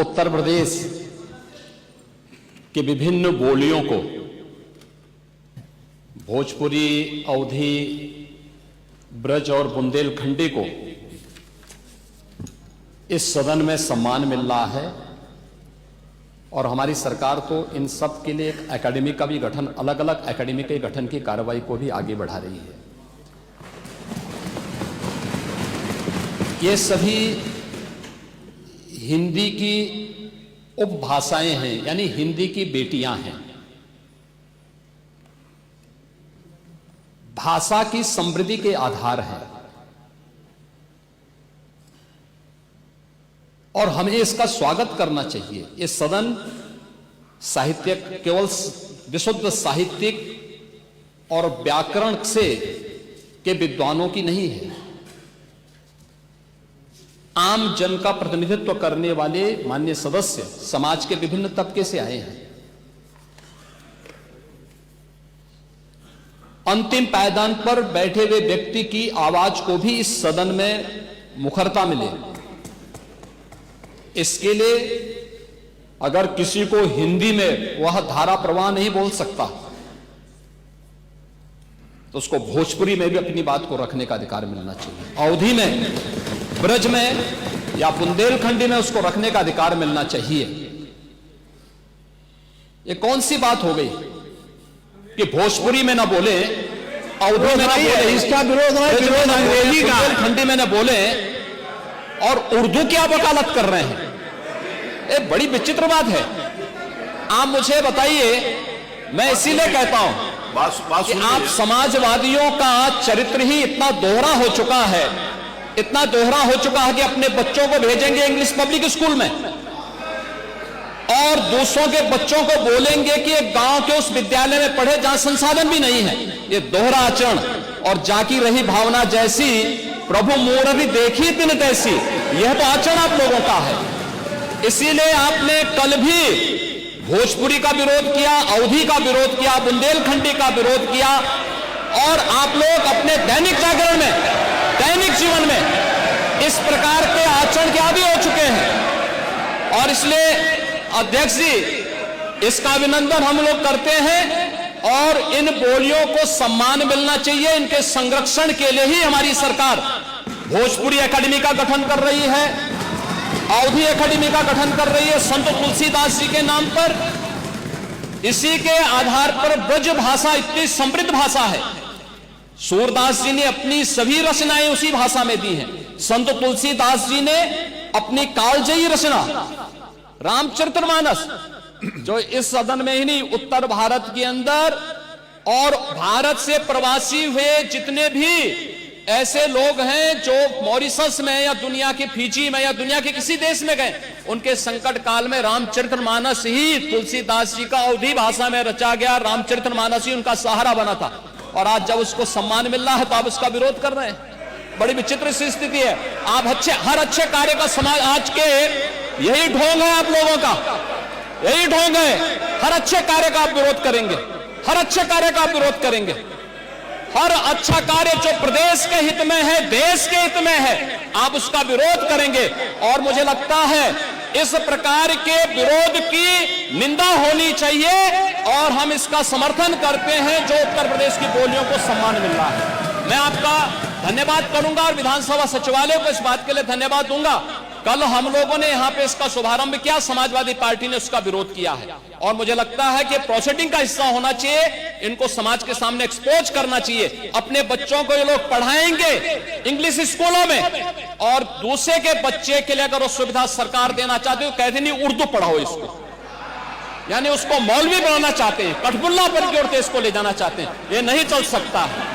उत्तर प्रदेश के विभिन्न बोलियों को, भोजपुरी, अवधी, ब्रज और बुंदेलखंडी को इस सदन में सम्मान मिल रहा है और हमारी सरकार तो इन सब के लिए एक एकेडमी का भी गठन, अलग अलग एकेडमी के गठन की कार्रवाई को भी आगे बढ़ा रही है। ये सभी हिंदी की उपभाषाएं हैं, यानी हिंदी की बेटियां हैं। भाषा की समृद्धि के आधार हैं और हमें इसका स्वागत करना चाहिए। ये सदन साहित्यिक, केवल विशुद्ध साहित्यिक और व्याकरण से के विद्वानों की नहीं है, आम जन का प्रतिनिधित्व करने वाले माननीय सदस्य समाज के विभिन्न तबके से आए हैं। अंतिम पायदान पर बैठे हुए व्यक्ति की आवाज को भी इस सदन में मुखरता मिले, इसके लिए अगर किसी को हिंदी में वह धारा प्रवाह नहीं बोल सकता तो उसको भोजपुरी में भी अपनी बात को रखने का अधिकार मिलना चाहिए, अवधी में, ब्रज में या बुंदेलखंडी में उसको रखने का अधिकार मिलना चाहिए। ये कौन सी बात हो गई कि भोजपुरी में ना बोले, अवधी में ना बोले, इसका विरोध अंग्रेजी का, बुंदेलखंडी में ना बोले और उर्दू क्या वकालत कर रहे हैं? ये बड़ी विचित्र बात है। आप मुझे बताइए, मैं इसीलिए कहता हूं कि आप समाजवादियों का चरित्र ही इतना दोहरा हो चुका है, इतना दोहरा हो चुका है कि अपने बच्चों को भेजेंगे इंग्लिश पब्लिक स्कूल में और दूसरों के बच्चों को बोलेंगे कि एक गांव के उस विद्यालय में पढ़े जहां संसाधन भी नहीं है। ये दोहरा आचरण और जाकी रही भावना जैसी प्रभु मूर्ति देखी तिन तैसी, यह तो आचरण आप लोगों का है। इसीलिए आपने कल भी भोजपुरी का विरोध किया, अवधी का विरोध किया, बुंदेलखंडी का विरोध किया और आप लोग अपने दैनिक जागरण में, दैनिक जीवन में इस प्रकार के आचरण के आदी हो चुके हैं। और इसलिए अध्यक्ष जी, इसका अभिनंदन हम लोग करते हैं और इन बोलियों को सम्मान मिलना चाहिए। इनके संरक्षण के लिए ही हमारी सरकार भोजपुरी एकेडमी का गठन कर रही है, अवधी एकेडमी का गठन कर रही है संत तुलसीदास जी के नाम पर। इसी के आधार पर ब्रज भाषा इतनी समृद्ध भाषा है। सूरदास जी ने अपनी सभी रचनाएं उसी भाषा में दी हैं। संत तुलसीदास जी ने अपनी कालजयी रचना रामचरितमानस, जो इस सदन में ही नहीं, उत्तर भारत के अंदर और भारत से प्रवासी हुए जितने भी ऐसे लोग हैं जो मॉरिशस में या दुनिया के फिजी में या दुनिया के किसी देश में गए, उनके संकट काल में रामचरितमानस ही तुलसीदास जी का अवधी भाषा में रचा गया रामचरितमानस ही उनका सहारा बना था। और आज जब उसको सम्मान मिल रहा है तो आप उसका विरोध कर रहे हैं। बड़ी विचित्र सी स्थिति है। आप हर अच्छे कार्य का समाज, आज के यही ढोंग है आप लोगों का, यही ढोंग है। हर अच्छे कार्य का आप विरोध करेंगे, हर अच्छे कार्य का आप विरोध करेंगे। हर अच्छा कार्य जो प्रदेश के हित में है, देश के हित में है, आप उसका विरोध करेंगे। और मुझे लगता है इस प्रकार के विरोध की निंदा होनी चाहिए और हम इसका समर्थन करते हैं जो उत्तर प्रदेश की बोलियों को सम्मान मिल रहा है। मैं आपका धन्यवाद करूंगा और विधानसभा सचिवालय को इस बात के लिए धन्यवाद दूंगा। कल हम लोगों ने यहां पे इसका शुभारंभ किया, समाजवादी पार्टी ने उसका विरोध किया है और मुझे लगता है कि प्रोसीडिंग का हिस्सा होना चाहिए। इनको समाज के सामने एक्सपोज करना चाहिए। अपने बच्चों को ये लोग पढ़ाएंगे इंग्लिश स्कूलों में और दूसरे के बच्चे के लिए अगर वो सुविधा सरकार देना चाहती है तो कहते नहीं उर्दू पढ़ाओ इसको, यानी उसको मौलवी बनाना चाहते हैं, कठपुल्ला पर की ओर इसको ले जाना चाहते हैं। ये नहीं चल सकता है।